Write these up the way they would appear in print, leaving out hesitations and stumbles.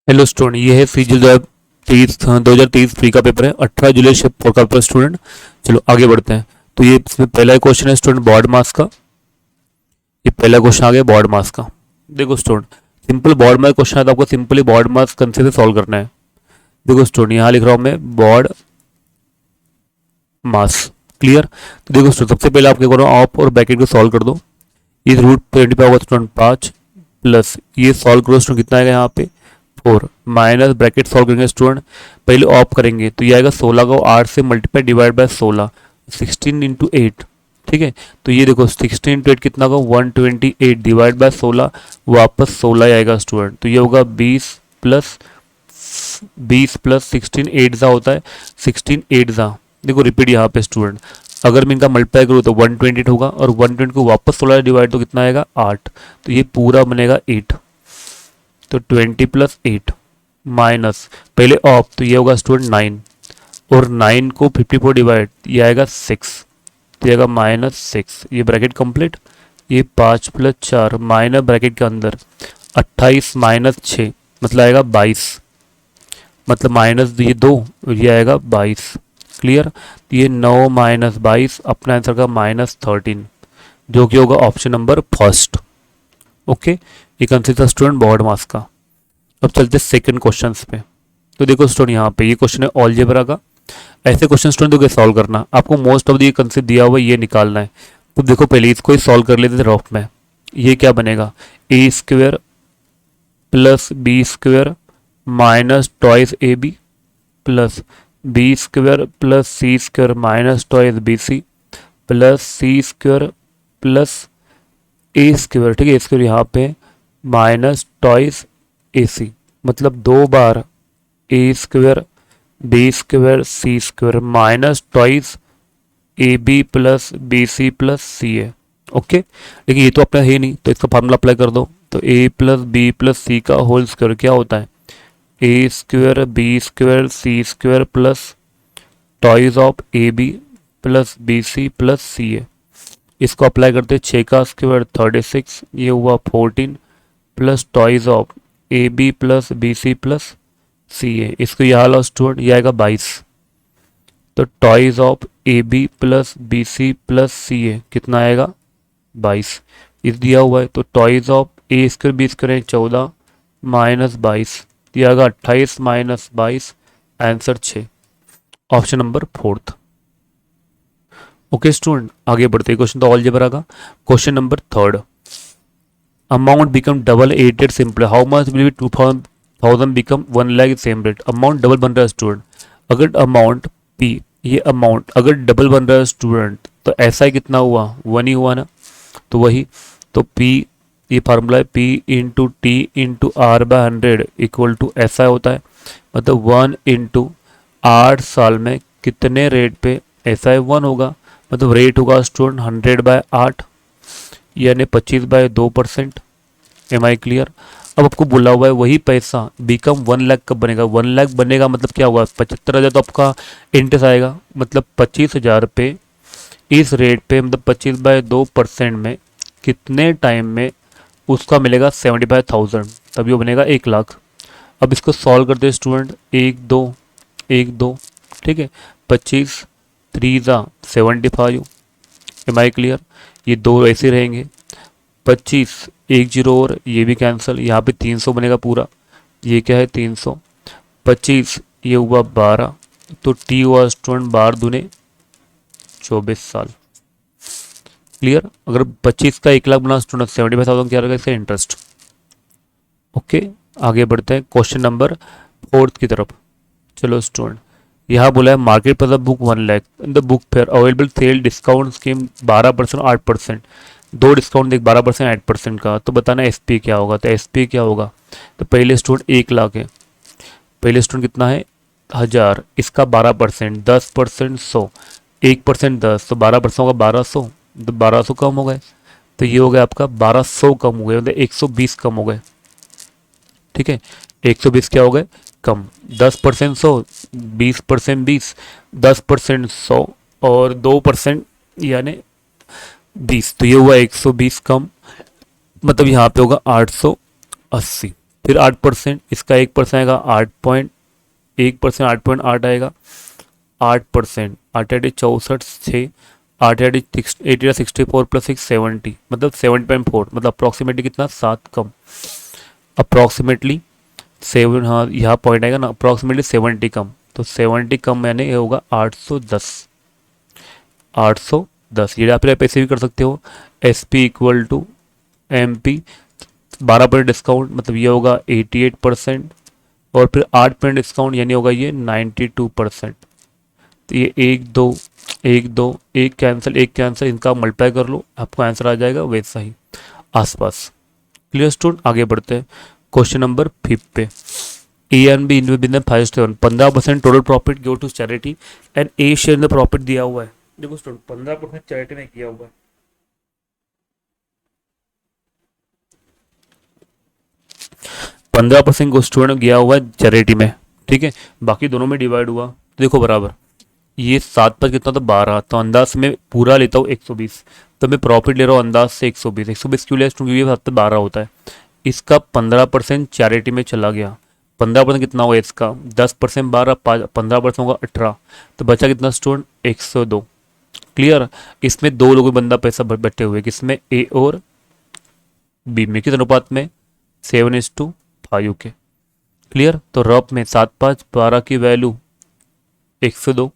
Hello student, ये है CGL 2023 free का पेपर है। 18 जुलाई से फोर का पेपर स्टूडेंट। चलो आगे बढ़ते हैं। तो ये इसमें पहला क्वेश्चन है स्टूडेंट बॉड मास का। ये पहला क्वेश्चन आ गया बॉड मास का। देखो स्टूडेंट, सिंपल बॉड मास क्वेश्चन है तो आपको सिंपली बॉड मास कंसेप्ट से सॉल्व करना है। देखो स्टूडेंट, यहाँ लिख रहा हूँ मैं बॉड मास। क्लियर। तो देखो स्टूडेंट, सबसे पहले आप क्या करो, आप और ब्रैकेट को सॉल्व कर दो। ये रूट 25 होगा स्टूडेंट 5 प्लस ये सॉल्व करो स्टूडेंट, कितना आएगा यहाँ पे 4 माइनस ब्रैकेट सॉल्व करेंगे स्टूडेंट, पहले ऑफ करेंगे तो ये आएगा 16 को 8 से मल्टीप्लाई डिवाइड बाय 16, 16 इंटू 8। ठीक है, तो ये देखो 16 इंटू 8 कितना होगा 128 डिवाइड बाय 16, वापस 16 ही आएगा स्टूडेंट। तो ये होगा 20 प्लस 16 8 जा होता है 16 8 जा। देखो रिपीट यहाँ पे स्टूडेंट, अगर मैं इनका मल्टीप्लाई करूँ तो 128 होगा और 120 को वापस 16 डिवाइड तो कितना आएगा 8, तो ये पूरा बनेगा 8। तो 20 प्लस 8 माइनस पहले ऑफ तो ये होगा स्टूडेंट 9 और 9 को 54 डिवाइड ये आएगा 6, तो ये आएगा -6। ये ब्रैकेट कंप्लीट। ये 5 प्लस 4 माइनस ब्रैकेट के अंदर 28 माइनस 6 मतलब आएगा 22, मतलब माइनस ये 2 ये आएगा 22। क्लियर। तो ये 9 माइनस 22 अपना आंसर का -13, जो कि होगा ऑप्शन नंबर फर्स्ट। ओके, ये कंसिस्ट था स्टूडेंट बॉड मास का। अब चलते सेकंड क्वेश्चन पे। तो देखो स्टूडेंट, यहाँ पे ये क्वेश्चन है अलजेब्रा का। ऐसे क्वेश्चन स्टूडेंट देखो सॉल्व करना, आपको मोस्ट ऑफ द ये कंसेप्ट दिया हुआ ये निकालना है। तो देखो पहले इसको ही सॉल्व कर लेते थे रफ में। ये क्या बनेगा A square plus B square minus twice A B plus B square plus C square minus twice B C plus C square plus A square. ठीक है, ए स्क्वेयर यहाँ पे माइनस टॉइस ए सी, मतलब 2 बार a square b square c square minus twice A B plus b C plus c a. Okay, लेकिन ये तो अपना है नहीं तो इसका फार्मूला अप्लाई कर दो। तो a plus b plus c का होल स्क्वायर क्या होता है a square b square c square plus twice of a B plus b C plus c a. इसको अप्लाई करते 6 का स्क्वायर 36, ये हुआ 14 plus twice of a B plus b C plus c a. इसको यहाँ लो स्टूडेंट, ये आएगा 22। तो twice of a B plus b C plus c a कितना आएगा 22, इस दिया हुआ है। तो twice of a square b square है 14 माइनस 22, दिया आएगा 28 minus 22, answer 6, option number fourth. Okay student, आगे बढ़ते हैं। क्वेश्चन तो अलजेब्रा का। Question number third, amount become double 8 simple, how much will be 2000 become 1 lakh same rate. Amount double बन रहा है स्टूडेंट, अगर अमाउंट पी ये अमाउंट अगर डबल बन रहा है स्टूडेंट तो ऐसा ही कितना हुआ 1 ही हुआ ना, तो वही। तो पी ये फार्मूला है P into T into R by 100 equal to ऐसा होता है, मतलब 1 इंटू 8 साल में कितने रेट पे ऐसा है 1 होगा, मतलब रेट होगा स्टूडेंट 100/8 यानी 25/2%। Am I clear. अब आपको बोला हुआ है वही पैसा बिकम 1 लाख कब बनेगा, 1 लाख बनेगा मतलब क्या होगा 75,000 तो आपका इंटरेस्ट आएगा, मतलब 25,000 पे इस रेट पे मतलब 25/2% में कितने टाइम में उसका मिलेगा 75,000, तभी वो बनेगा 1 लाख। अब इसको सॉल्व करते हैं स्टूडेंट, 1 2 1 2, ठीक है 25 3 जा 75। Am I clear. ये दो ऐसे रहेंगे 25 1 0 और ये भी कैंसिल, यहाँ पे 300 बनेगा पूरा, ये क्या है 300, 25 ये हुआ 12, तो टी हुआ स्टूडेंट 12 दूने 24 साल। क्लियर। अगर 25 का 1 लाख बना स्टूडेंट 75,000 क्या रहेगा इसका इंटरेस्ट। ओके, आगे बढ़ते हैं क्वेश्चन नंबर फोर्थ की तरफ। चलो स्टूडेंट, यहाँ बोला है मार्केट पर the book 1 lakh in the book fair available sale discount scheme 12% 8%, दो डिस्काउंट देख 12% 8% का, तो बताना एस पी क्या होगा। तो एस पी क्या होगा, तो पहले स्टूडेंट 1 लाख है, पहले स्टूडेंट कितना है 1000, इसका 12% 10% 100, 1% 10, तो 12% होगा 1200, तो 1200 कम हो गए, तो ये हो गया आपका 1200 कम हो गए, मतलब 120 कम हो गए। ठीक है, 120 क्या हो गए कम, 10% 100, 20% 20, 10% 100 और 2% यानी 20, तो ये हुआ 120 कम, मतलब यहाँ पे होगा 880। फिर 8%, इसका 1% आएगा 8.1%, 8.8 आएगा 8%, 8×8 = 64, 6, 8×8 = 64 + 6 = 70, मतलब 7.4, मतलब अप्रॉक्सीमेटली कितना 7 कम, अप्रॉक्सीमेटली 7, हाँ यहाँ पॉइंट आएगा ना, अप्रॉक्सीमेटली 70 कम, तो 70 कम यानी ये होगा 810, 810। ये आप ऐसे भी कर सकते हो, SP = MP, 12% डिस्काउंट, मतलब ये होगा 88%, और फिर 8% डिस्काउंट यानी होगा ये 92%। तो ये एक कैंसिल, एक कैंसिल, इनका मल्टीप्लाई कर लो, आपको आंसर आ जाएगा वैसा ही आसपास। क्लियर स्टूडेंट, आगे बढ़ते हैं क्वेश्चन नंबर 5 पे। A and B in 15% total profit go to charity and a share in the profit दिया हुआ है। देखो स्टूडेंट, 15% चैरिटी ने किया हुआ है, 15% को स्टूडेंट गया हुआ है चैरिटी में, ठीक है, बाकी दोनों में डिवाइड हुआ, देखो बराबर, ये 7 पर कितना था 12, तो अंदाज में पूरा लेता हूँ 120, तो मैं प्रॉफिट ले रहा हूँ अंदाज से 120, 120 क्यों लिया क्योंकि ये 7 पर 12 होता है, इसका 15% चैरिटी में चला गया, 15% कितना हुआ इसका, 10% 12, 15% होगा 18, तो बचा कितना स्टूडेंट 102। क्लियर, इसमें दो लोगों बंदा पैसा बटे हुए, किसमें ए और बी में, किस अनुपात में 7:5 के। क्लियर, तो रफ में 7×5 = 12 की वैल्यू 102।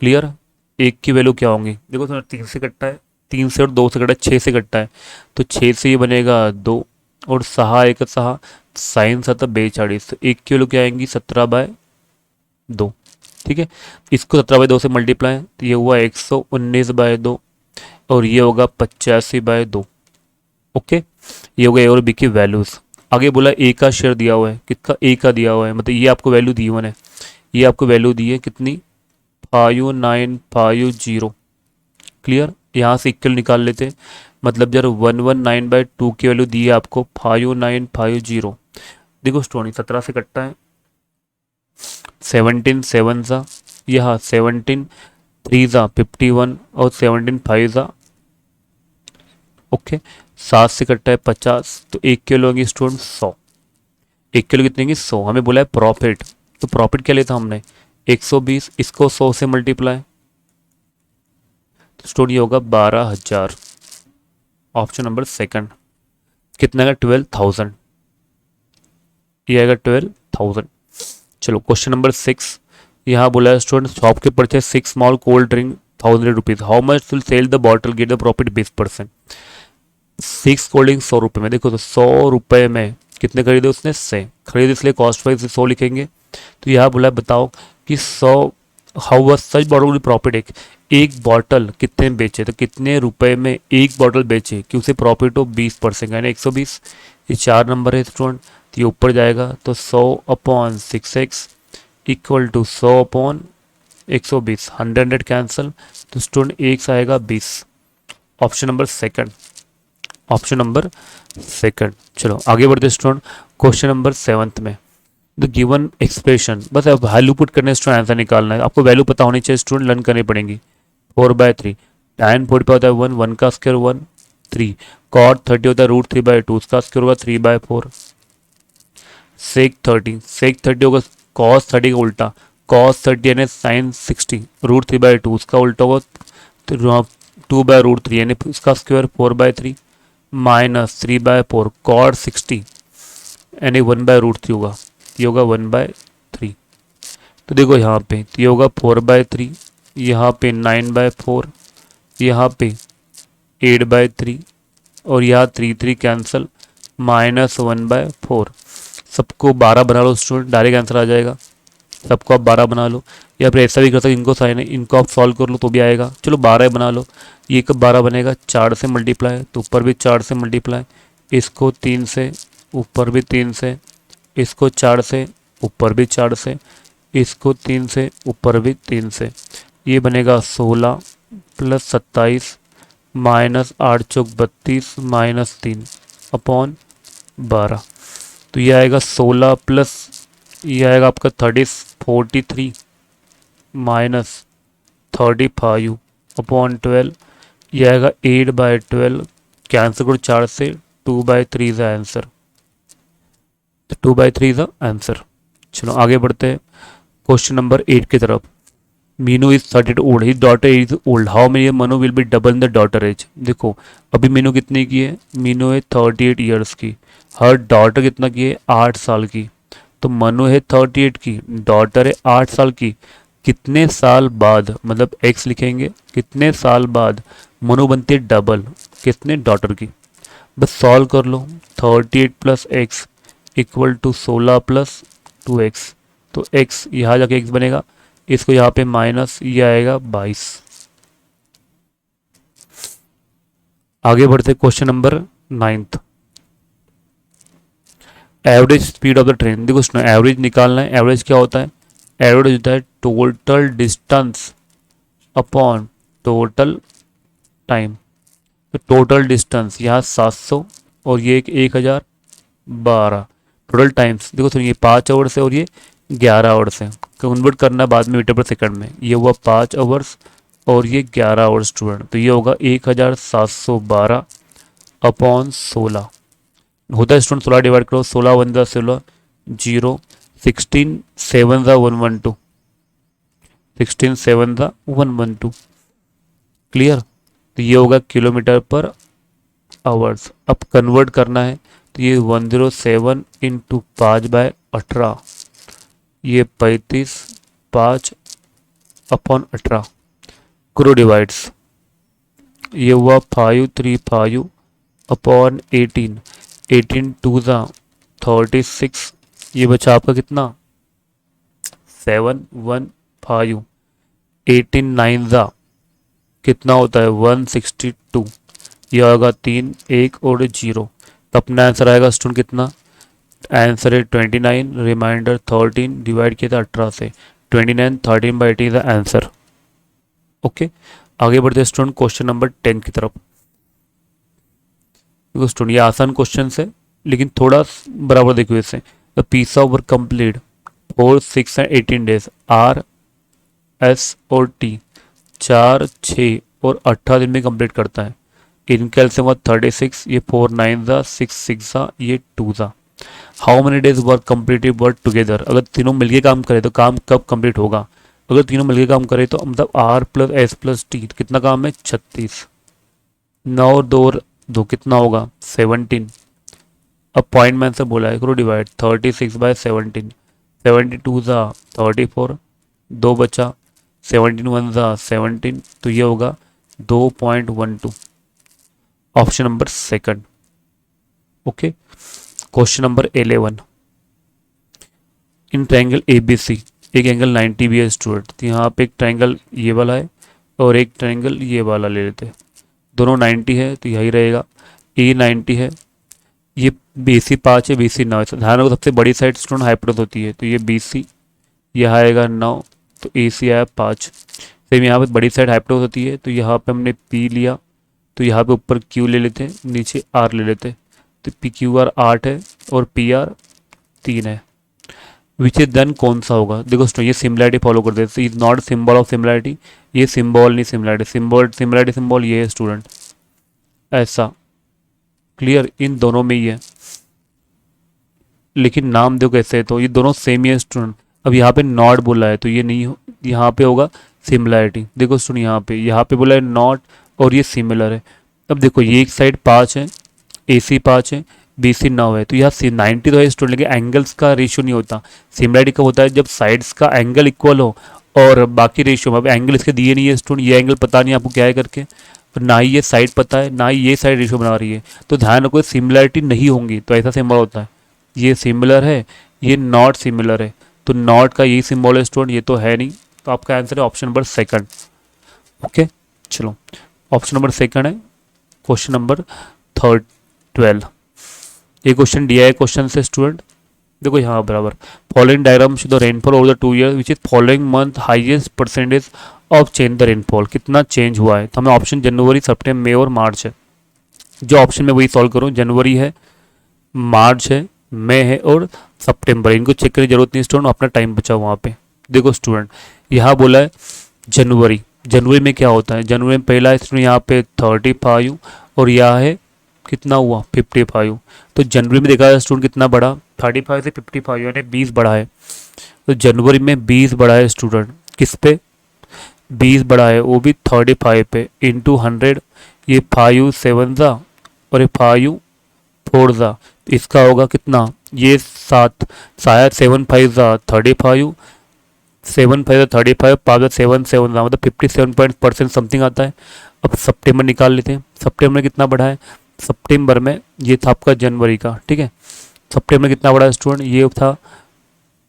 क्लियर, एक की वैल्यू क्या होंगी, देखो थोड़ा 3 से कटता है, 3 से और 2 से कटा है, 6 से कटता है, तो 6 से ये बनेगा 2, और 6×1 = 6, साइन 7 42, तो एक की वैल्यू क्या आएंगी 17/2। ठीक है, इसको 17/2 से मल्टीप्लाई, तो ये हुआ 119/2, और ये होगा 85/2। ओके, ये हो गया ए और बी की वैल्यूज। आगे बोला ए का शेयर दिया हुआ है, किसका, ए का दिया हुआ है, मतलब ये आपको वैल्यू दी हुआ है, ये आपको वैल्यू दी है कितनी 5950। क्लियर, यहाँ से इक्वल निकाल लेते हैं, मतलब जब 119/2 की वैल्यू दी है आपको 5950। देखो स्टूडेंट 17 से कटता है, 17 7 सा, यहाँ 17 3 सा 51, और 17 5 सा, ओके, 7 से कटता है 50, तो एक किलो होगी स्टूडेंट 100, एक किलो कितने की 100, हमें बोला है प्रॉफिट, तो प्रॉफिट क्या लेता हमने 120, इसको 100 से मल्टीप्लाई, तो स्टूडेंट ये होगा 12,000, ऑप्शन नंबर सेकंड। कितना का 12,000, ये आएगा 12,000। चलो क्वेश्चन नंबर 6, यहाँ बोला है स्टूडेंट शॉप के purchase 6 small cold drink 1,000 rupees, how much will sell the bottle get the profit 20%। 6 cold drink 100 रुपये में, देखो तो 100 रुपये में कितने खरीदे उसने, से खरीदे, इसलिए कॉस्ट वाइज 100 लिखेंगे। तो यहाँ बोला बताओ कि 100 how was such bottle profit, एक बॉटल कितने बेचे, तो कितने रुपए में एक बॉटल बेचे कि उसे प्रॉफिट हो 20%, यानी 120। ये 4 नंबर है स्टूडेंट, तो ये ऊपर जाएगा, तो 100/6x = 100/120, 100 कैंसिल, तो स्टूडेंट एक आएगा 20, option number second, option number second. चलो आगे बढ़ते स्टूडेंट क्वेश्चन नंबर 7 में, द गिवन एक्सप्रेशन, बस अब वैल्यू पुट करने स्टूडेंट आंसर निकालना है, आपको वैल्यू पता होनी चाहिए स्टूडेंट, लर्न करनी पड़ेगी। 4/3 tan 40 पे होता है 1, 1 का स्क्वायर 1, 3 cot 30 होता है √3/2, उसका स्क्वायर होगा 3/4, sec 30 होगा cos 30 का उल्टा, cos 30 यानी sin 60 √3/2, उसका उल्टा होगा 2/√3 यानी उसका स्क्वायर 4/3, माइनस 3/4 cot 60 यानी 1/√3 होगा, ये होगा 1/3। तो देखो यहाँ पे ये होगा 4/3, यहाँ पे 9/4, यहाँ पे 8/3, और यहाँ 3 कैंसल, -1/4। सबको 12 बना लो स्टूडेंट, डायरेक्ट आंसर आ जाएगा, सबको आप 12 बना लो, या फिर ऐसा भी कर सकते इनको साइन, इनको आप सॉल्व कर लो तो भी आएगा। चलो 12 बना लो, ये कब 12 बनेगा 4 से मल्टीप्लाई, तो ऊपर भी 4 से मल्टीप्लाई, इसको 3 से, ऊपर भी 3 से, इसको 4 से, ऊपर भी 4 से, इसको 3 से, ऊपर भी 3 से, ये बनेगा 16 + 27 -8 × 32 -3/12, तो ये आएगा 16 प्लस, ये आएगा आपका 43 -35/12, ये आएगा 8/12, कैंसिल करो 4 से, 2/3 है आंसर। तो 2/3 इज द आंसर। चलो आगे बढ़ते हैं क्वेश्चन नंबर 8 की तरफ। Meenu is 32 old, his daughter is old, how many Manu will be double in the daughter age. देखो अभी मीनू कितने की है, मीनू है 38 ईयर्स की, हर डॉटर कितना की है 8 साल की। तो मनु है 38 की, डॉटर है 8 साल की, कितने साल बाद, मतलब एक्स लिखेंगे, कितने साल बाद मनु बनती है डबल कितने डॉटर की। बस सॉल्व कर लो, 38 plus x equal to 16 plus 2x। तो x यहाँ जाके x बनेगा, इसको यहाँ पे माइनस, ये आएगा 22। आगे बढ़ते question number 9th। Average speed of the train. देखो सुनो, एवरेज निकालना है। एवरेज क्या होता है, एवरेज होता है total distance upon total time. तो टोटल डिस्टेंस यहाँ 700 और ये 1012, टोटल टाइम्स देखो सुनिए 5 आवर्स है और ये 11 आवर्स है। कन्वर्ट करना बाद में मीटर पर सेकंड में, ये हुआ 5 आवर्स और ये 11 आवर्स स्टूडेंट। तो ये होगा 1712 अपॉन 16 होता है स्टूडेंट। 16 डिवाइड करो, 16 1 ज़ा 16 0, 16 7 ज़ा 112, 16 7 ज़ा 112। क्लियर। तो ये होगा किलोमीटर पर आवर्स। अब कन्वर्ट करना है तो ये 107 इंटू 5/18, ये 35 5 अपॉन 18 करो डिवाइड्स, ये हुआ 535 अपॉन 18, 18 2 ज़ा 36, ये बचा आपका कितना 715, 18 9 ज़ा कितना होता है 162, ये आएगा 3 1 और 0। तो अपना आंसर आएगा स्टूडेंट कितना, आंसर है 29, रिमाइंडर 13 डिवाइड किया था 18 से, 29 13/18 इज द आंसर। ओके आगे बढ़ते स्टूडेंट क्वेश्चन नंबर 10 की तरफ। देखो स्टूडेंट ये आसान क्वेश्चन है लेकिन थोड़ा बराबर देखो इसे। The piece of work complete 4 6 and 18 days, R S और टी 4 6 और 18 दिन में कंप्लीट करता है। इनका एलसीएम हुआ 36, ये 4 9 ज़ा 6 6 ज़ा, ये 2 ज़ा। How many days work complete if work together. अगर तीनों मिलके काम करे तो काम कब कंप्लीट होगा, अगर तीनों मिलके काम करे तो मतलब R plus S plus T कितना काम है 36, 9 और 2 और 2 कितना होगा 17। अब पॉइंट में से बोला है करो डिवाइड, 36/17, 72 ज़ा 34, 2 बचा, 17 1 ज़ा 17, तो ये होगा 2.12, option number second. Okay question number 11। In triangle ABC एक एंगल 90 भी है स्टूडेंट। तो यहाँ पे एक ट्रायंगल ये वाला है और एक ट्रायंगल ये वाला ले लेते हैं, दोनों 90 है तो यही रहेगा। ए 90 है, ये BC 5 है, BC 9 है। ध्यान रखो सबसे बड़ी साइड स्टूडेंट हाइपोटेनस होती है, तो ये BC यह आएगा 9, तो AC आया 5। सेम यहाँ पे बड़ी साइड हाइपोटेनस होती है, तो यहाँ पे हमने P लिया, तो यहाँ पे ऊपर Q ले लेते हैं, नीचे R ले लेते हैं। तो PQR 8 है और PR 3 है। विच इज देन कौन सा होगा, देखो स्टूडेंट ये सिमिलरिटी फॉलो कर देते, is not symbol of similarity, ये सिंबल नहीं सिमिलरिटी, सिमिलरिटी सिंबल ये है स्टूडेंट ऐसा। क्लियर, इन दोनों में ही है लेकिन नाम देखो कैसे है, तो ये दोनों सेम ही है स्टूडेंट। अब यहाँ पे नॉट बोला है तो ये नहीं हो, यहाँ पे होगा सिमिलरिटी। देखो स्टूडेंट यहाँ पे बोला है नॉट और ये सिमिलर है। अब देखो ये एक साइड 5 है, AC 5 है, BC 9 है, तो यहाँ 90 तो है स्टूडेंट, लेकिन एंगल्स का रेशियो नहीं होता। सिमिलरिटी कब होता है, जब साइड्स का एंगल इक्वल हो और बाकी रेशियो में। अब एंगल इसके दिए नहीं है स्टूडेंट, ये एंगल पता नहीं आपको क्या है करके, और ना ही ये साइड पता है, ना ही ये साइड रेशियो बना रही है, तो ध्यान रखो सिमिलरिटी नहीं होंगी, तो ऐसा सिंबल होता है। ये सिमिलर है, ये नॉट सिमिलर है, तो नॉट का यही सिंबल है स्टूडेंट, ये तो है नहीं, तो आपका आंसर है ऑप्शन नंबर सेकंड। ओके चलो ऑप्शन नंबर सेकंड है क्वेश्चन नंबर 12। ये क्वेश्चन दिया है क्वेश्चन से स्टूडेंट, देखो यहाँ बराबर following diagram show the rainfall over the 2 year which is following month highest percentage of change the rainfall, कितना चेंज हुआ है। तो हमें ऑप्शन जनवरी सितंबर मई और मार्च है, जो ऑप्शन में वही सॉल्व करूँ, जनवरी है, मार्च है, मई है और सितंबर, इनको चेक करने की जरूरत नहीं स्टूडेंट, अपना टाइम बचा वहाँ पे। देखो स्टूडेंट यहाँ बोला है जनवरी, जनवरी में क्या होता है, जनवरी में पहला स्टूडेंट यहाँ पे 35 और यहाँ है कितना हुआ 55। तो जनवरी में देखा है स्टूडेंट कितना बढ़ा 35 से 55 यानी 20 बढ़ा है। तो जनवरी में 20 बढ़ा है स्टूडेंट, किस पे 20 बढ़ा है, वो भी 35 पे इंटू 100। ये 5 7 ज़ा और ये 5 4 ज़ा, इसका होगा कितना, ये 7, शायद 7 5 ज़ा 35, 7 5 35, 5 7 7 ज़ा मतलब 57% समथिंग आता है। अब सितंबर निकाल लेते हैं, सितंबर में कितना बढ़ा है, सितंबर में ये था आपका जनवरी का, ठीक है। सितंबर में कितना बढ़ा है स्टूडेंट, ये था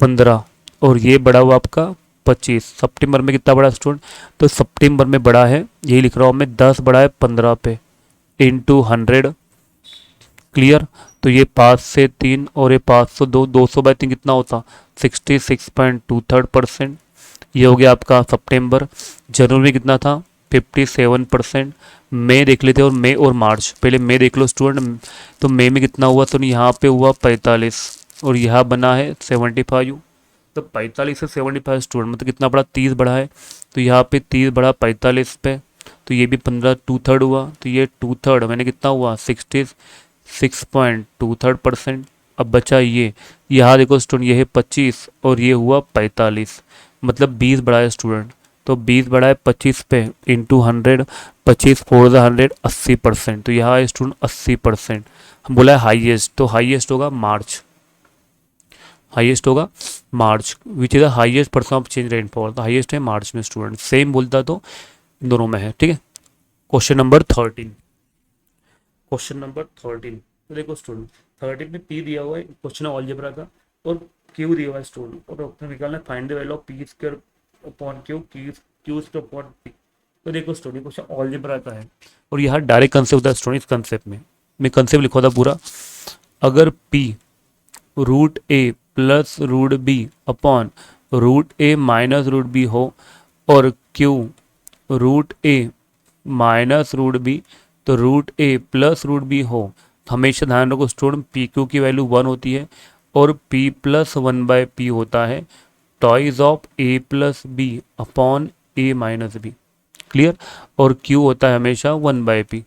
15 और ये बढ़ा हुआ आपका 25। सितंबर में कितना बढ़ा स्टूडेंट, तो सितंबर में बढ़ा है, यही लिख रहा हूँ मैं, 10 बढ़ा है 15 पे इंटू 100। क्लियर। तो ये 5 से 3 और ये 502, 200/3 कितना होता 66.23%। ये हो गया आपका सितंबर। जनवरी में कितना था 57%। मई देख लेते हैं, और मई और मार्च, पहले मई देख लो स्टूडेंट। तो मई में कितना हुआ, तो यहाँ पे हुआ 45 और यहाँ बना है 75। तो 45 से 75 स्टूडेंट मतलब कितना बढ़ा 30 बढ़ा है। तो यहाँ पे 30 बढ़ा 45 पे, तो ये भी 15 2/3 हुआ, तो ये 2/3 मैंने कितना हुआ 66.23%। अब बचा ये, यहाँ देखो स्टूडेंट ये है 25 और ये हुआ 45 मतलब 20 बढ़ा है स्टूडेंट। तो 20 बढ़ा है 25 पे इंटू 100, 25 4 100 80%। तो यहाँ है स्टूडेंट 80%। हम बोला है हाईएस्ट, तो हाईएस्ट होगा मार्च, हाईएस्ट होगा March which is the highest percent of change rainfall. तो हाईएस्ट है मार्च में स्टूडेंट, सेम बोलता तो इन दोनों में है, ठीक है। क्वेश्चन नंबर 13, क्वेश्चन नंबर 13 तो देखो स्टूडेंट 13 में पी दिया हुआ है, क्वेश्चन है अलजेब्रा का, और क्यू दिया हुआ है स्टूडेंट, और ऑप्शन निकालना है find the value of P square upon Q, Q square upon P. तो देखो स्टूडेंट क्वेश्चन अलजेब्रा का है, और यहाँ डायरेक्ट कंसेप्ट होता है स्टूडेंट। इस कंसेप्ट में मैं कंसेप्ट लिखा था पूरा, अगर p root a plus root b upon root a minus root b हो, और q root a minus root b तो root a plus root b हो, हमेशा ध्यान रखो स्टूडेंट पी क्यू की वैल्यू 1 होती है और p प्लस 1/p होता है twice of a plus b upon a minus b. Clear. और q होता है हमेशा 1/p।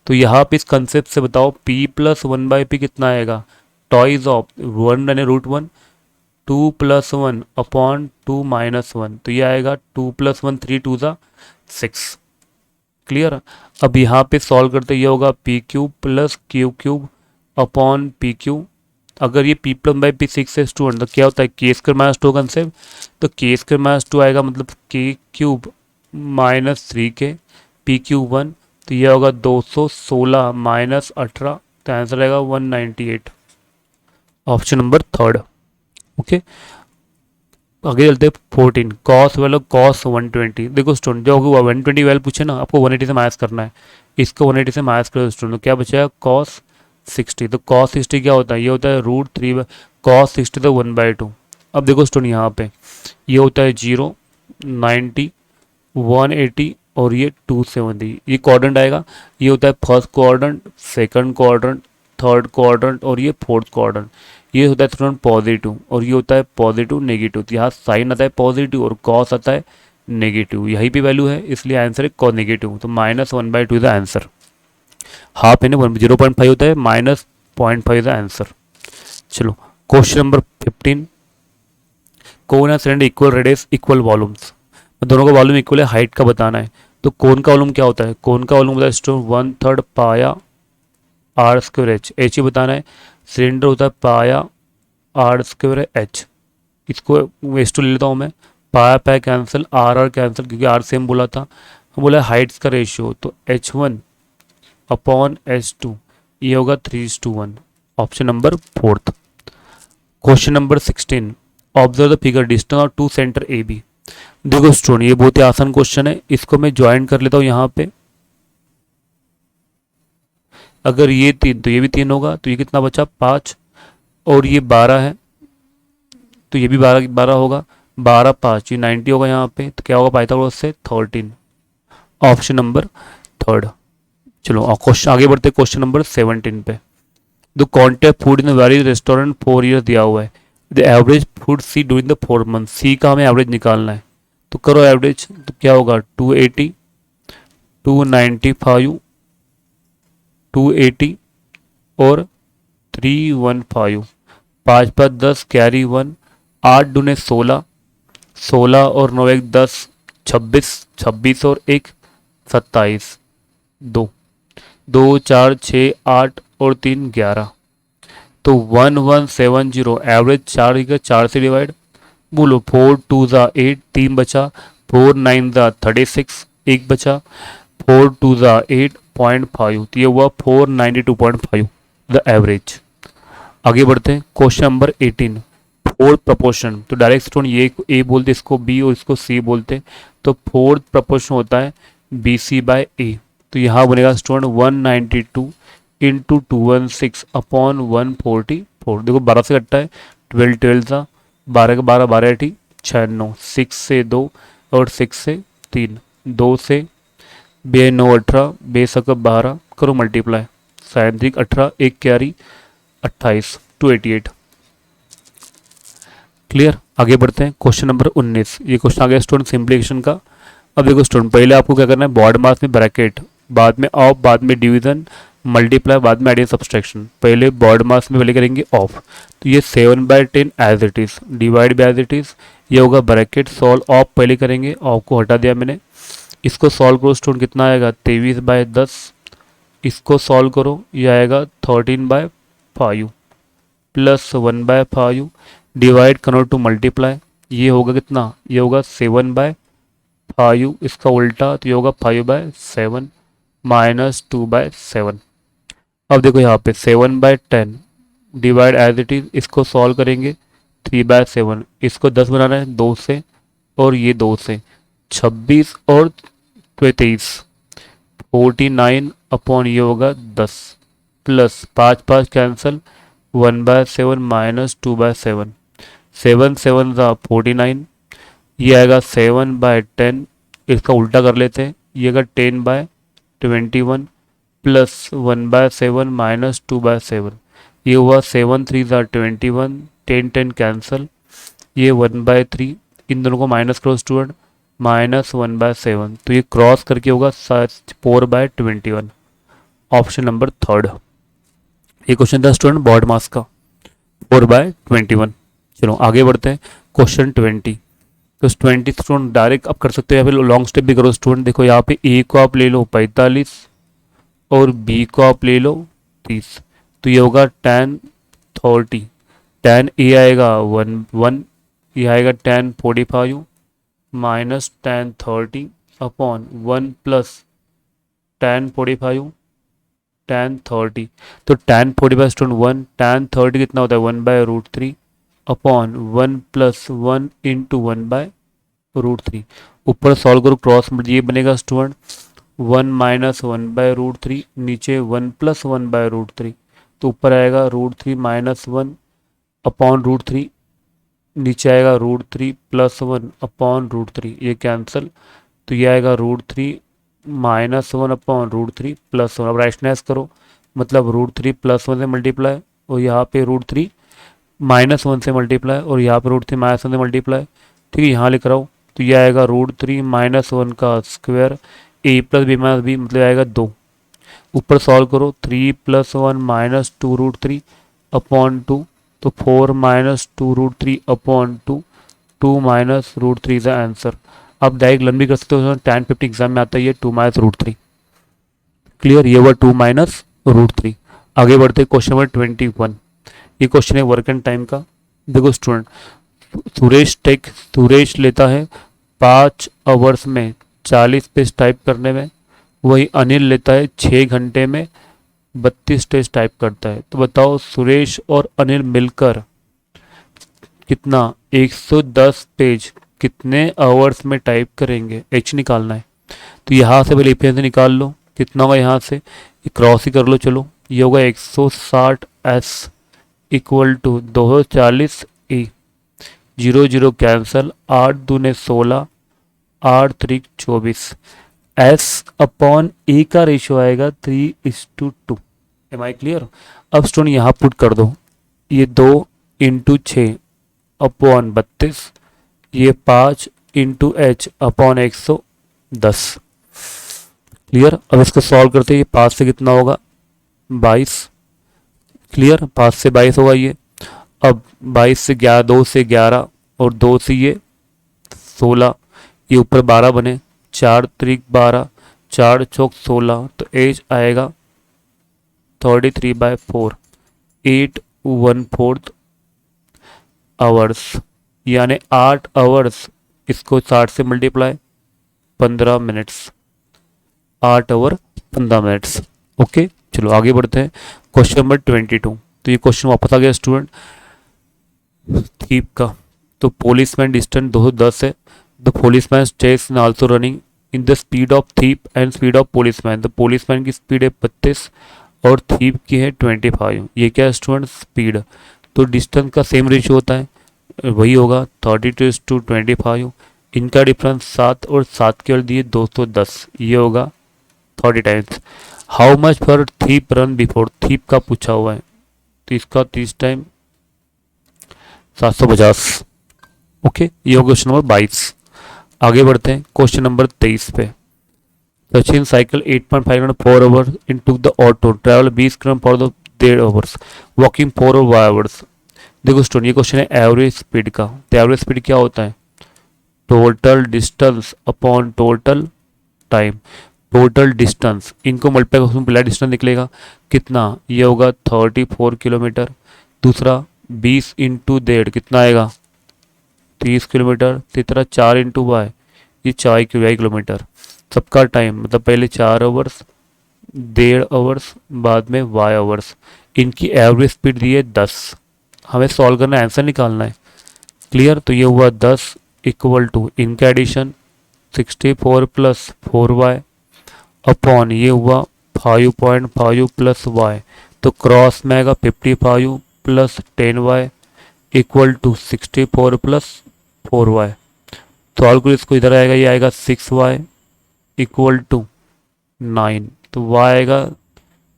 तो यहाँ पे इस कंसेप्ट से बताओ p प्लस 1/p कितना आएगा, टॉइज ऑफ 1 यानी √1, 2 + 1 अपॉन 2 - 1, तो ये आएगा 2 + 1 3 2 ज़ा 6। क्लियर। अब यहाँ पे सॉल्व करते ये होगा P cube plus Q cube upon P Q. अगर ये p + 1/p 6 है स्टूडेंट, तो क्या होता है k² - 2 कंसेप्ट, तो k² - 2 आएगा मतलब k³ - 3k p³ 1, तो ये होगा 216 - 18, तो आंसर आएगा 198, ऑप्शन नंबर 3। ओके, आगे चलते 14 कॉस वैल्यू कॉस 120। देखो स्टूडेंट जो होगा 120 वैल्यू पूछे ना, आपको 180 से माइनस करना है, इसको 180 से माइनस करो स्टूडेंट, तो क्या बचेगा कॉस 60। तो कॉस 60 क्या होता है, ये होता है √3 कॉस 60 तो 1/2। अब देखो स्टूडेंट यहाँ पे ये होता है 0 90 180 और ये 270, ये क्वाड्रेंट आएगा। ये होता है first quadrant, second quadrant, third quadrant और ये फोर्थ क्वाड्रेंट। ये होता है स्टूडेंट पॉजिटिव और ये होता है पॉजिटिव नेगेटिव। तो यहाँ साइन आता है पॉजिटिव और कॉस आता है नेगेटिव, यही भी वैल्यू है इसलिए आंसर है कॉस नेगेटिव। तो -1/2 इज द आंसर। हाफ है ना 0.5 होता है, -0.5 इज द आंसर। चलो question number 15, cone and cylinder equal radius equal volumes, दोनों का वॉल्यूम इक्वल है, हाइट का बताना है। तो कोन का वॉल्यूम क्या होता है, कोन का वॉल्यूम होता है स्टूडेंट 1/3 पाया r² h ही बताना है। सिलेंडर होता है पाया r² h, इसको वेस्ट ले लेता हूँ मैं, पाया पाया कैंसिल, r कैंसिल क्योंकि r सेम बोला था। हम बोला हाइट्स का रेशियो, तो h1 अपॉन h2, ये होगा 3:1, option number 4। Question number 16, observe the figure distance of 2 centre A B. देखो स्टूडेंट ये बहुत ही आसान क्वेश्चन है, इसको मैं ज्वाइन कर लेता हूँ यहाँ पे। अगर ये 3 तो ये भी 3 होगा, तो ये कितना बचा 5, और ये 12 है तो ये भी 12 होगा, 12 5 ये 90 होगा यहाँ पे, तो क्या होगा पाइथागोरस से 13, ऑप्शन नंबर 3। चलो क्वेश्चन आगे बढ़ते क्वेश्चन नंबर 17 पे। The quantity of food in various restaurant 4 years दिया हुआ है, the average food C during the 4 month, C का हमें एवरेज निकालना है। तो करो एवरेज, तो क्या होगा 280 295 280 और 315, 5 5 10 कैरी 1, 8 दूने 16, 16 और 9 1 10, 26, 26 और 1 27, 2 2 4 6 8 और 3 11, तो 1170 एवरेज 4 का 4 से डिवाइड, बोलो 4 2 ज़ा 8, 3 बचा, 4 9 ज़ा 36, 1 बचा, 4 2 ज़ा 8.5, तो ये हुआ 492.5 द एवरेज। आगे बढ़ते हैं क्वेश्चन नंबर 18, फोर्थ प्रपोर्शन। तो डायरेक्ट स्टूडेंट ये ए बोलते, इसको बी और इसको सी बोलते, तो फोर्थ प्रपोर्शन होता है बी सी बाय ए। तो यहाँ बनेगा स्टूडेंट 192 इंटू 216 अपॉन 144। देखो 12 से कटता है, 12 12 था, 12 का 12, 12 8 96, 6 से 2 और 6 से 3, 2 से 2 9 18, 2 सक 12, करो मल्टीप्लाई, 7 3 18, 1 कैरी 28, 288। क्लियर। आगे बढ़ते हैं क्वेश्चन नंबर 19। ये क्वेश्चन आ गया स्टूडेंट सिंप्लीफिकेशन का। अब देखो स्टूडेंट, पहले आपको क्या करना है, बॉड मास में ब्रैकेट, बाद में ऑफ, बाद में डिवीजन, मल्टीप्लाई, बाद में एडिशन सब्सट्रैक्शन। पहले बॉड मास में पहले करेंगे ऑफ, तो ये 7/10 as it is, divide by as it is, ये होगा ब्रैकेट, सॉल्व ऑफ पहले करेंगे, ऑफ को हटा दिया मैंने। इसको सॉल्व करो स्टूडेंट, कितना आएगा 23/10, इसको सॉल्व करो, ये आएगा 13/5 plus 1/5, divide convert to multiply, ये होगा कितना, ये होगा 7/5, इसका उल्टा तो ये होगा 5/7 माइनस 2/7। अब देखो यहाँ पे 7/10 डिवाइड एज इट इज, इसको सॉल्व करेंगे 3/7, इसको 10 बनाना है 2 से, और ये 2 से 26 और 23, 49 अपॉन ये होगा 10, प्लस 5 5 कैंसिल, 1/7 माइनस 2/7, 7 7 ज़ा 49, ये आएगा 7/10, इसका उल्टा कर लेते हैं, ये आएगा 10/21 प्लस 1/7 माइनस 2/7, ये हुआ 7 3 ज़ा 21, 10 10 कैंसिल, ये 1/3, इन दोनों को माइनस करो स्टूडेंट, माइनस 1/7, तो ये क्रॉस करके होगा 4/21, ऑप्शन नंबर थर्ड। ये क्वेश्चन था स्टूडेंट बॉड मास का 4/21। चलो आगे बढ़ते हैं क्वेश्चन 20। तो 20 स्टूडेंट डायरेक्ट आप कर सकते हो या फिर लॉन्ग स्टेप भी करो स्टूडेंट। देखो यहाँ पे ए को आप ले लो 45 और बी को आप ले लो 30, तो ये होगा tan 30, tan ए आएगा 1, ये आएगा tan 45 minus tan 30 upon 1 plus tan 45 tan 30, तो tan 45 स्टूडेंट 1, tan 30 कितना होता है 1/√3 अपॉन 1 प्लस 1 इंटू 1/√3। ऊपर सॉल्व करो, क्रॉस ये बनेगा स्टूडेंट 1 माइनस 1/√3, नीचे 1 प्लस 1/√3, तो ऊपर आएगा √3 माइनस 1 अपॉन √3, नीचे आएगा √3 प्लस 1 अपॉन √3, ये कैंसिल, तो ये आएगा √3 माइनस 1 अपॉन √3 प्लस 1। अब राइशनाइज करो, मतलब √3 प्लस 1 से मल्टीप्लाई, और यहाँ पे √3 माइनस 1 से मल्टीप्लाई, और यहाँ पे √3 माइनस 1 से मल्टीप्लाई, ठीक है, यहाँ लिख रहा हूँ, तो ये आएगा √3 माइनस 1 का स्क्वायर, ए प्लस बी माइनस बी मतलब आएगा 2। ऊपर सॉल्व करो, 3 प्लस 1 माइनस 2√3 अपॉन 2, तो 4 minus 2√3 upon 2, 2 minus √3 is the answer. आप डायरेक्ट लंबी कर सकते हो, tan 50 एग्जाम में आता है, ये 2 माइनस √3। क्लियर, ये हुआ 2 माइनस √3। आगे बढ़ते क्वेश्चन नंबर 21। ये क्वेश्चन है वर्क एंड टाइम का। देखो स्टूडेंट, सुरेश लेता है 5 आवर्स में 40 पेज टाइप करने में, वही अनिल लेता है 6 घंटे में 32 पेज टाइप करता है। तो बताओ सुरेश और अनिल मिलकर कितना 110 पेज कितने आवर्स में टाइप करेंगे, एच निकालना है। तो यहाँ से पहले इफिशिएंसी निकाल लो, कितना होगा यहाँ से, क्रॉस ही कर लो, चलो ये होगा 160 s equal to 240 a, 0 0 cancel, 8 दूने 16, 8 3 24, एस अपॉन ए का रेशियो आएगा 3:2। Am I clear. अब स्टूडेंट यहाँ पुट कर दो, ये 2 इंटू 6 अपॉन 32, ये 5 इंटू एच अपॉन 110। क्लियर। अब इसको सॉल्व करते हैं, ये 5 से कितना होगा 22। क्लियर, 5 से 22 होगा ये। अब 22 से 11, 2 से 11 और 2 से ये 16, ये ऊपर 12 बने, 4 त्रिक 12, 4 चौक 16, तो एज आएगा 33/4, 8 1/4 आवर्स, यानी 8 आवर्स। इसको 60 से multiply, 15 minutes, 8 hour 15 minutes. Okay, चलो आगे बढ़ते हैं। Question number 22। तो ये क्वेश्चन वापस आ गया स्टूडेंट थीप का। तो पोलिसमैन डिस्टेंस 210 है। The policeman chase in also running in the speed of thief and speed of policeman. तो पोलिसमैन की स्पीड है 32 और थीप की है 25। ये क्या है स्टूडेंट? स्पीड। तो डिस्टेंस का सेम रेशियो होता है, वही होगा 32:25। इनका डिफरेंस 7 और 7 के दिए 210, ये होगा 30 टाइम्स। हाउ मच पर थीप रन बिफोर, थीप का पूछा हुआ है, तो इसका 30 टाइम 750। ओके, ये होगा क्वेश्चन नंबर 22। आगे बढ़ते हैं क्वेश्चन नंबर 23 पे। Sachin cycle 8.5 4 hours in to the auto travel 20 kilometre for the 1.5 hours walking 4 और 5 आवर्स। देखो स्टूडेंट, ये क्वेश्चन है एवरेज स्पीड का। तो एवरेज स्पीड क्या होता है? Total distance upon total time. Total distance, इनको मल्टीप्लाई करो, पहला डिस्टेंस निकलेगा कितना, ये होगा 34 किलोमीटर। दूसरा 20 इंटू 1.5 कितना आएगा? 30 किलोमीटर। तीसरा 4 इंटू वाई, ये 4 किलोमीटर। सबका टाइम मतलब पहले 4 आवर्स, 1.5 आवर्स, बाद में वाई आवर्स। इनकी एवरेज स्पीड दी है 10। हमें सॉल्व करना है, आंसर निकालना है। क्लियर, तो ये हुआ 10 इक्वल टू इनका एडिशन 64 प्लस 4y अपॉन ये हुआ 5.5 प्लस y, तो क्रॉस में आएगा 55 plus 10y equal to 64 plus 4y। Solve करो इसको, इधर आएगा, ये आएगा 6y इक्वल टू 9, तो y आएगा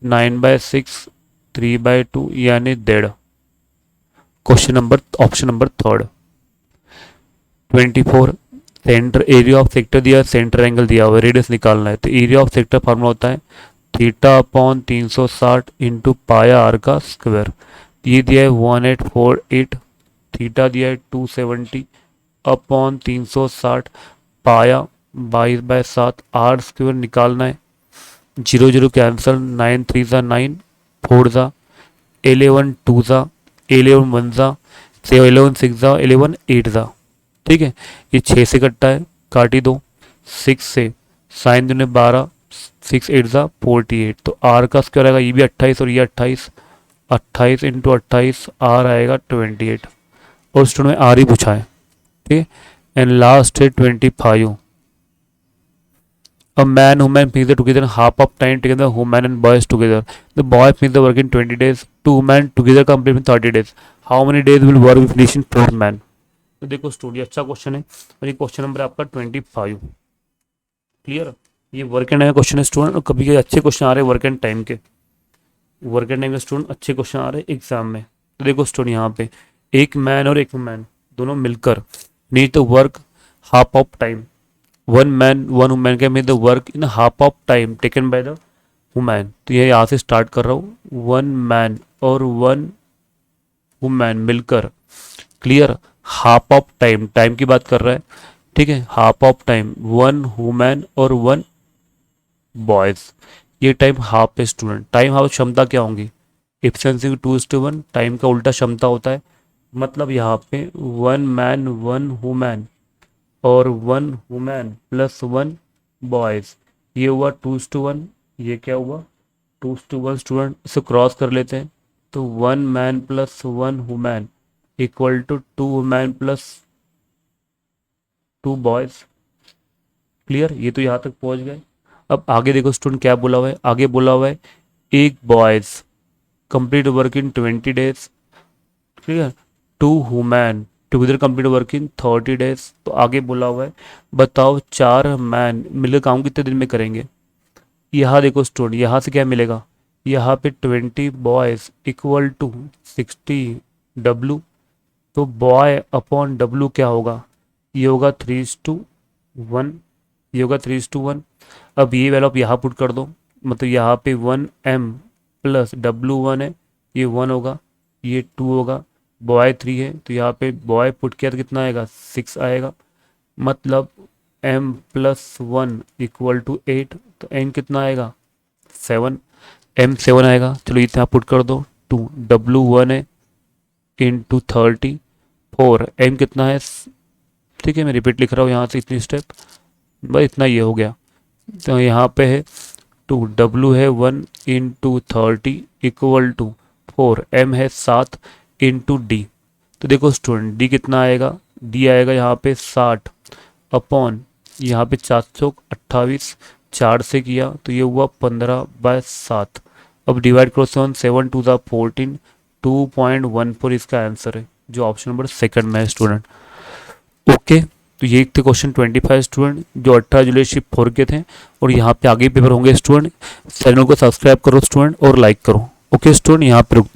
9/6, 3/2 यानी 1.5। Question number option number 3 24। Centre area of sector दिया है, सेंटर एंगल दिया हुआ है, रेडियस निकालना है। तो एरिया ऑफ सेक्टर फार्मूला होता है थीटा अपॉन 360 इंटू पाया आर का स्क्वायर। ये दिया है 1848, थीटा दिया है 270 अपॉन 360 पाया 22/7 आर स्क्वायर निकालना है। 0 0 कैंसल, 9 3 ज़ा 9, 4 ज़ा 11 2 ज़ा 11 1 ज़ा 11 6 ज़ा 11 8 ज़ा। ठीक है, ये 6 से कटता है, काटी दो। 6 से साइन दूने 12, 6 8 ज़ा 48, तो आर का स्क्वायर आएगा, ये भी 28 और ये 28, 28 इंटू 28 आर आएगा 28। और स्टूडेंट में आर ही पूछा है। ठीक है, एंड लास्ट है 25। A man woman means together half of time together, woman and boys together. The boy means the work in 20 days. Two men together complete in 30 days. How many days will work be finished in 4 man? तो देखो studio अच्छा question है, और ये question number आपका 25। Clear, ये work and time question है student. और कभी कभी अच्छे क्वेश्चन आ रहे हैं वर्क एंड टाइम के, वर्क एंड टाइम के स्टूडेंट अच्छे क्वेश्चन आ रहे हैं एग्जाम में। तो देखो स्टूडेंट, यहाँ पे एक मैन और एक वुमैन दोनों मिलकर need to work half of time. One man one woman can make the work in half of time taken by the woman. तो ये यहाँ से स्टार्ट कर रहा हूँ, वन मैन और वन वुमैन मिलकर, clear, half of time, time की बात कर रहा है। ठीक है, half of time, one woman और वन बॉयज, ये टाइम हाफ है स्टूडेंट। टाइम हाफ क्षमता क्या होंगी? एफिशिएंसी 2:1, टाइम का उल्टा क्षमता होता है। मतलब यहाँ पे वन मैन वन वुमैन और one woman plus one boys, ये हुआ 2:1। ये क्या हुआ? 2:1 स्टूडेंट। इसे क्रॉस कर लेते हैं, तो one man plus one woman equal to 2 woman plus 2 boys. Clear, ये तो यहाँ तक पहुँच गए। अब आगे देखो स्टूडेंट क्या बोला हुआ है, आगे बोला हुआ है एक boys complete work in 20 days. Clear, 2 woman together complete work in 30 days. तो आगे बोला हुआ है बताओ 4 मैन मिलकर काम कितने दिन में करेंगे। यहाँ देखो स्टूडेंट, यहाँ से क्या मिलेगा, यहाँ पे 20 बॉयज इक्वल टू 60 डब्लू। तो बॉय अपॉन डब्लू क्या होगा, ये होगा 3:1, ये होगा 3:1। अब ये वैल्यू आप यहाँ पुट कर दो, मतलब यहाँ पे 1 m प्लस W1 है, ये 1 होगा, ये 2 होगा, बॉय 3 है तो यहाँ पे बॉय पुट किया तो कितना आएगा 6 आएगा, मतलब m+1 इक्वल टू 8, तो n कितना आएगा 7, m7 आएगा। चलो इतना पुट कर दो, 2 W1 है इंटू 30 4, m कितना है, ठीक है मैं रिपीट लिख रहा हूँ यहाँ से इतनी स्टेप, बस इतना ये हो गया। तो यहाँ पे है 2 W है 1 इंटू 30 इक्वल टू 4, m है 7 इंटू डी। तो देखो स्टूडेंट डी कितना आएगा, डी आएगा यहाँ पे 60 अपॉन यहाँ पे 428, 4 से किया तो ये हुआ 15/7। अब डिवाइड करो 7, 7 2 ज़ा 14, 2.14 इसका आंसर है जो ऑप्शन नंबर सेकंड में है स्टूडेंट। ओके, तो ये थे क्वेश्चन 25 स्टूडेंट जो 18 जुलाई शिफ्ट 4 के थे, और यहाँ पे आगे पेपर होंगे स्टूडेंट। चैनल को सब्सक्राइब करो स्टूडेंट और लाइक करो। ओके स्टूडेंट, यहाँ पे रुकते